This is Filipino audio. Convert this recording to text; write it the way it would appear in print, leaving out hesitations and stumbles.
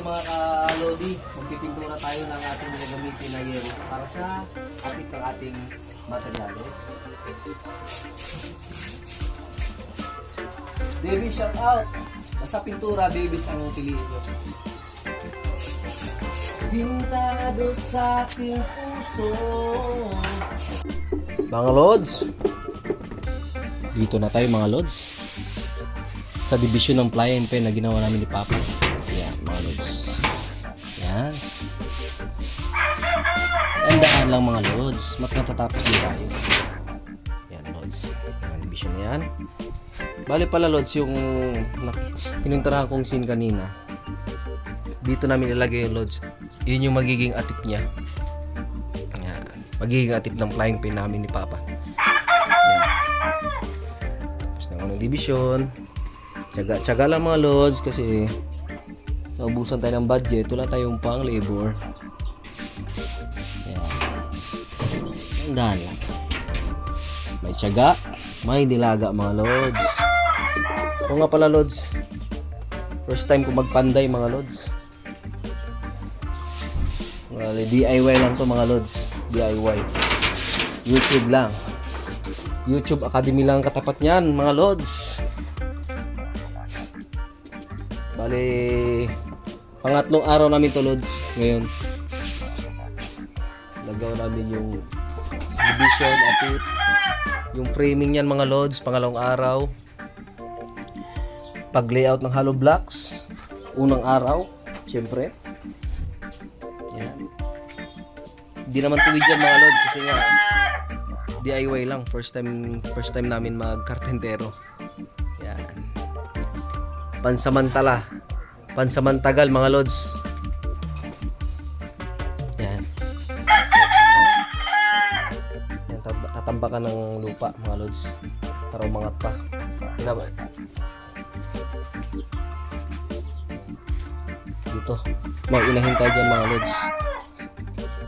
mga ka-lodi, magpipintura tayo ng ating gagamitin na yero para sa ating materyales. Baby, shout out! Sa pintura, babies ang piliin nyo. Pintado sa ating puso. Mga lods, dito na tayo mga lods sa division ng ply and pen na ginawa namin ni Papa. Yan mga lods. Yan. Tandaan lang mga lods, matatapos din tayo. Yan lods. Ang division na yan. Bali pala lods, yung pinunturahan kong scene kanina, dito namin ilagay yung lods. Yun yung magiging atip niya. Yan. Magiging atip ng flying pin namin ni Papa. Yan. Tapos na unang division. Tsaga lang mga lods kasi naubusan tayo ng budget. Wala tayong pang labor. Yan. Tandaan lang. May tsaga, may nilaga mga lods. O nga pala lods, first time ko magpanday mga lods. DIY lang to mga lods. DIY. YouTube lang. YouTube Academy lang katapat niyan mga lods. Bali, pangatlong araw namin to lods. Ngayon, lagaw namin yung division at yung framing yan mga lods. Pangalawang araw. Pag layout ng hollow blocks. Unang araw. Siyempre. Yan. Hindi naman tuwid yan mga lods kasi nga DIY lang. First time namin mag-karpentero. Yan. Pansamantagal mga lods. Yan. Yan, tatambakan ng lupa mga lods para umangat pa. Dito, may inahin tayo dyan mga lods.